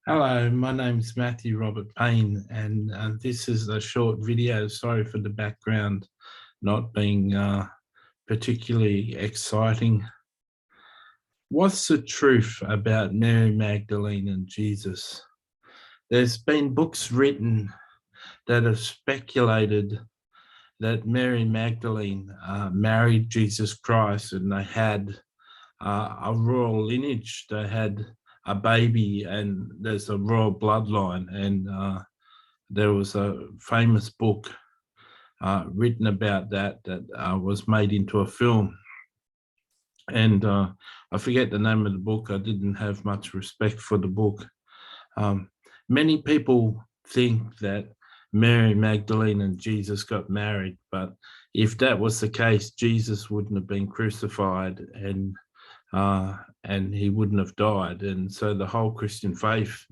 Hello, my name's Matthew Robert Payne, and this is a short video. Sorry for the background not being particularly exciting. What's the truth about Mary Magdalene and Jesus? There's been books written that have speculated that Mary Magdalene married Jesus Christ and they had a royal lineage. They had a baby and there's a royal bloodline. And there was a famous book written about that was made into a film. And I forget the name of the book. I didn't have much respect for the book. Um, Many people think that Mary Magdalene and Jesus got married, but if that was the case, Jesus wouldn't have been crucified and he wouldn't have died. And so the whole Christian faith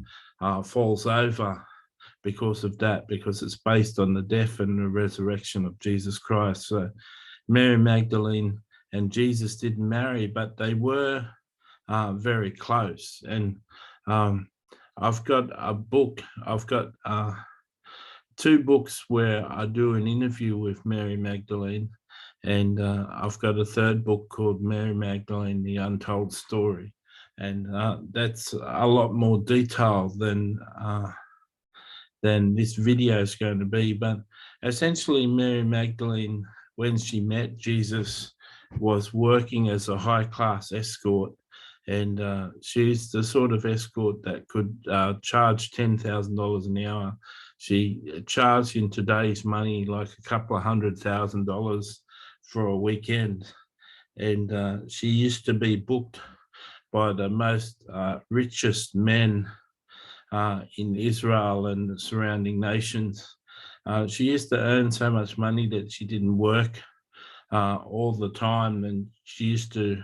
falls over because of that, because it's based on the death and the resurrection of Jesus Christ. So Mary Magdalene and Jesus didn't marry, but they were very close. And I've got a book, I've got two books where I do an interview with Mary Magdalene, and I've got a third book called Mary Magdalene, the Untold Story. And that's a lot more detailed than this video is going to be. But essentially, Mary Magdalene, when she met Jesus, was working as a high-class escort. And she's the sort of escort that could charge $10,000 an hour. She charged in today's money like a couple of $100,000 for a weekend. And she used to be booked by the most richest men in Israel and the surrounding nations. She used to earn so much money that she didn't work all the time, and she used to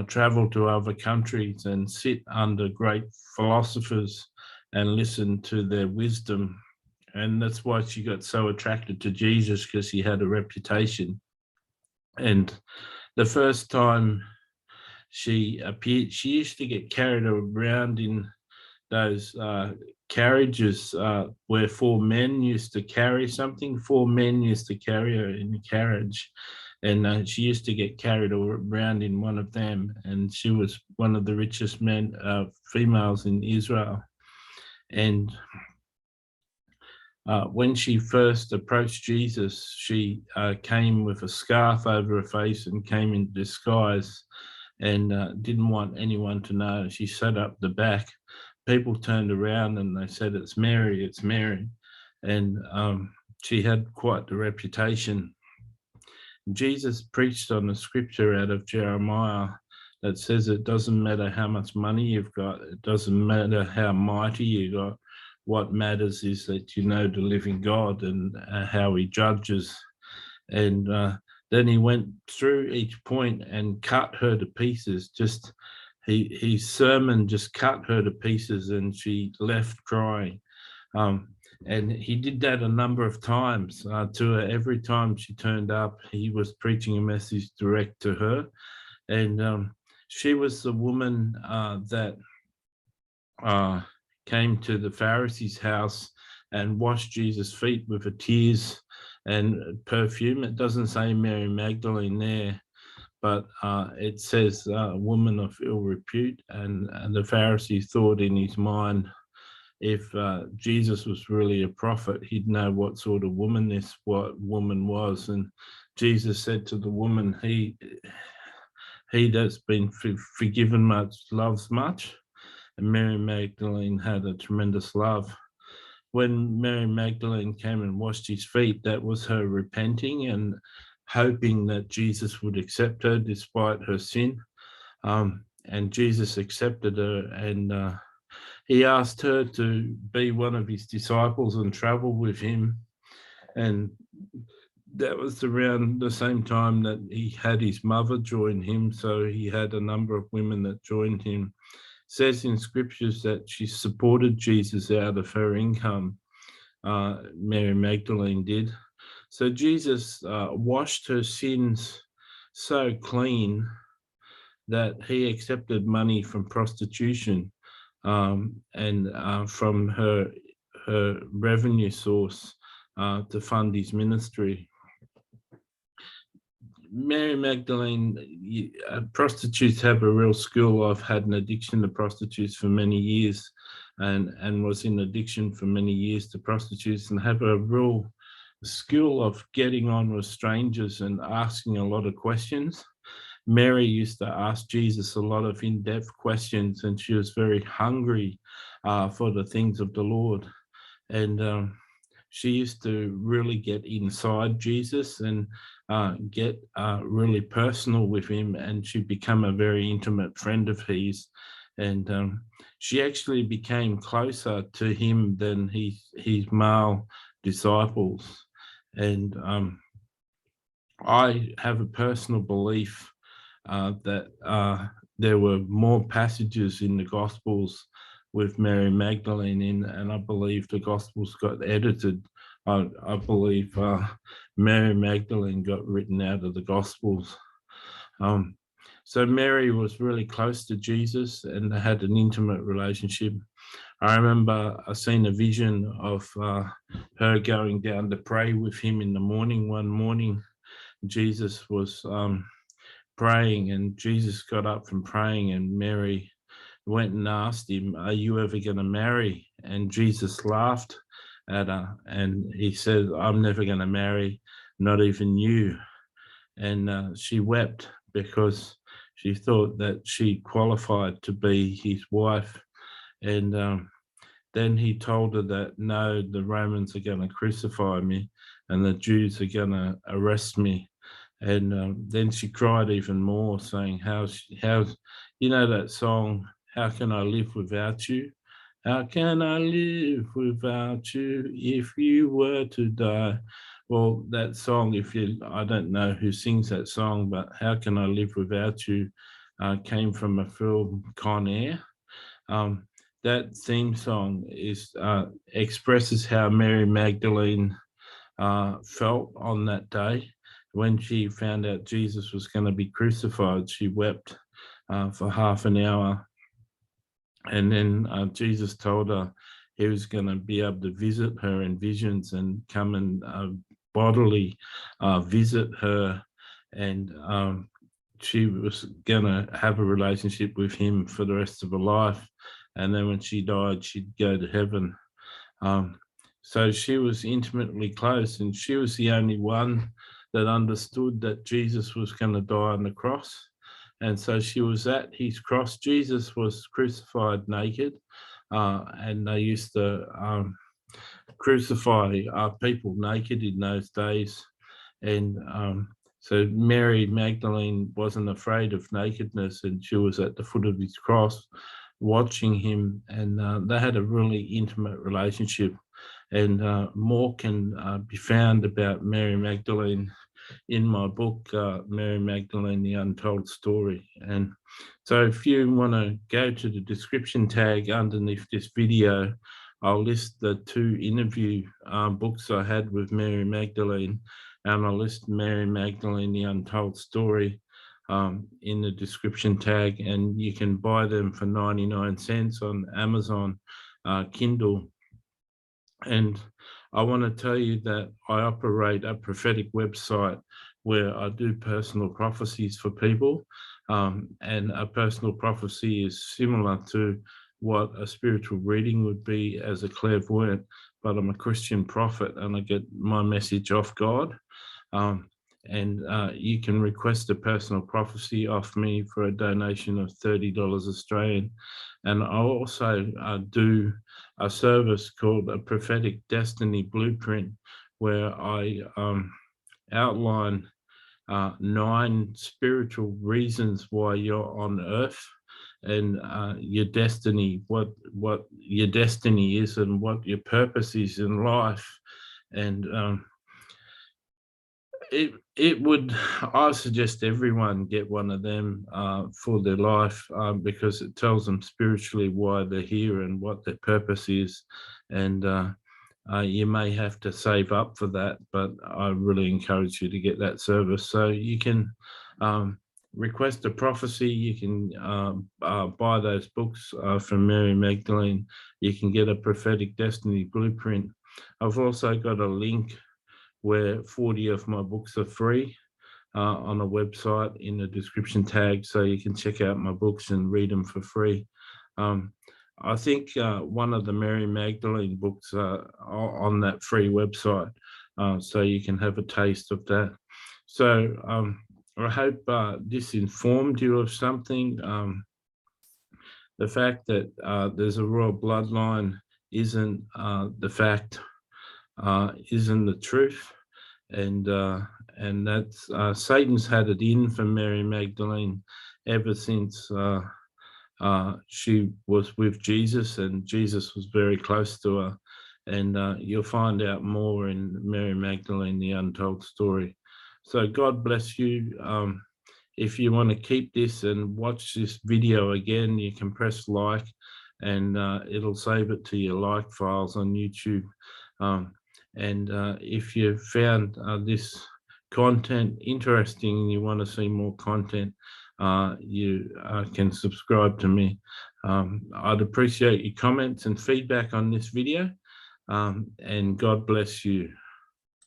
travel to other countries and sit under great philosophers and listen to their wisdom. And that's why she got so attracted to Jesus, because he had a reputation. And the first time she appeared, she used to get carried around in those carriages where four men used to carry something. Four men used to carry her in the carriage, and she used to get carried around in one of them. And she was one of the richest females in Israel. And when she first approached Jesus, she came with a scarf over her face and came in disguise, and didn't want anyone to know. She sat up the back. People turned around and they said, "It's Mary, it's Mary." And she had quite the reputation. Jesus preached on a scripture out of Jeremiah that says it doesn't matter how much money you've got, it doesn't matter how mighty you got. What matters is that you know the living God and how he judges. And then he went through each point and cut her to pieces. Just his sermon just cut her to pieces, and she left crying. And he did that a number of times to her. Every time she turned up, he was preaching a message direct to her. And she was the woman that came to the Pharisee's house and washed Jesus' feet with her tears and perfume. It doesn't say Mary Magdalene there, but it says a woman of ill repute. And the Pharisee thought in his mind, if Jesus was really a prophet, he'd know what sort of woman this woman was. And Jesus said to the woman, he that's been forgiven much loves much. And Mary Magdalene had a tremendous love. When Mary Magdalene came and washed his feet, that was her repenting and hoping that Jesus would accept her despite her sin. And Jesus accepted her, and he asked her to be one of his disciples and travel with him. And that was around the same time that he had his mother join him. So he had a number of women that joined him. It says in scriptures that she supported Jesus out of her income. Mary Magdalene did. So Jesus washed her sins so clean that he accepted money from prostitution. and from her revenue source to fund his ministry. Mary Magdalene, prostitutes have a real skill. I've had an addiction to prostitutes for many years, and was in addiction for many years to prostitutes, and have a real skill of getting on with strangers and asking a lot of questions. Mary used to ask Jesus a lot of in-depth questions, and she was very hungry for the things of the Lord. And she used to really get inside Jesus and get really personal with him, and she became a very intimate friend of his. And she actually became closer to him than his male disciples. And I have a personal belief that there were more passages in the Gospels with Mary Magdalene in, and I believe the Gospels got edited. I believe Mary Magdalene got written out of the Gospels. So Mary was really close to Jesus, and they had an intimate relationship. I remember I seen a vision of her going down to pray with him in the morning. One morning, Jesus was praying, and Jesus got up from praying, and Mary went and asked him, "Are you ever going to marry?" And Jesus laughed at her, and he said, "I'm never going to marry, not even you." And she wept because she thought that she qualified to be his wife. And then he told her that, no, the Romans are going to crucify me, and the Jews are going to arrest me. And then she cried even more, saying, how, you know that song, "How can I live without you? How can I live without you if you were to die?" Well, that song, I don't know who sings that song, but "How Can I Live Without You" came from a film, Con Air. That theme song expresses how Mary Magdalene felt on that day. When she found out Jesus was going to be crucified, she wept for half an hour. And then Jesus told her he was going to be able to visit her in visions and come and bodily visit her. And she was going to have a relationship with him for the rest of her life. And then when she died, she'd go to heaven. So she was intimately close, and she was the only one that understood that Jesus was going to die on the cross. And so she was at his cross. Jesus was crucified naked, and they used to crucify people naked in those days. And so Mary Magdalene wasn't afraid of nakedness, and she was at the foot of his cross watching him, and they had a really intimate relationship. And more can be found about Mary Magdalene in my book, Mary Magdalene, The Untold Story. And so if you want to go to the description tag underneath this video, I'll list the 2 interview books I had with Mary Magdalene, and I'll list Mary Magdalene, The Untold Story in the description tag, and you can buy them for 99 cents on Amazon Kindle. And I want to tell you that I operate a prophetic website where I do personal prophecies for people. And a personal prophecy is similar to what a spiritual reading would be as a clairvoyant, but I'm a Christian prophet and I get my message off God. And you can request a personal prophecy off me for a donation of $30 Australian. And I also do a service called a Prophetic Destiny Blueprint, where I outline 9 spiritual reasons why you're on earth, and your destiny, what your destiny is, and what your purpose is in life. And I suggest everyone get one of them for their life, because it tells them spiritually why they're here and what their purpose is. And you may have to save up for that, but I really encourage you to get that service. So you can Request a Prophecy. You can buy those books from Mary Magdalene. You can get a Prophetic Destiny Blueprint. I've also got a link where 40 of my books are free on a website in the description tag, so you can check out my books and read them for free. I think one of the Mary Magdalene books on that free website, so you can have a taste of that. So I hope this informed you of something. The fact that there's a royal bloodline isn't the fact, isn't the truth, and that's Satan's had it in for Mary Magdalene ever since she was with Jesus, and Jesus was very close to her. And you'll find out more in Mary Magdalene, the Untold Story. So God bless you. If you want to keep this and watch this video again, you can press like, and it'll save it to your like files on YouTube. And if you found this content interesting and you want to see more content, you can subscribe to me. I'd appreciate your comments and feedback on this video, and God bless you.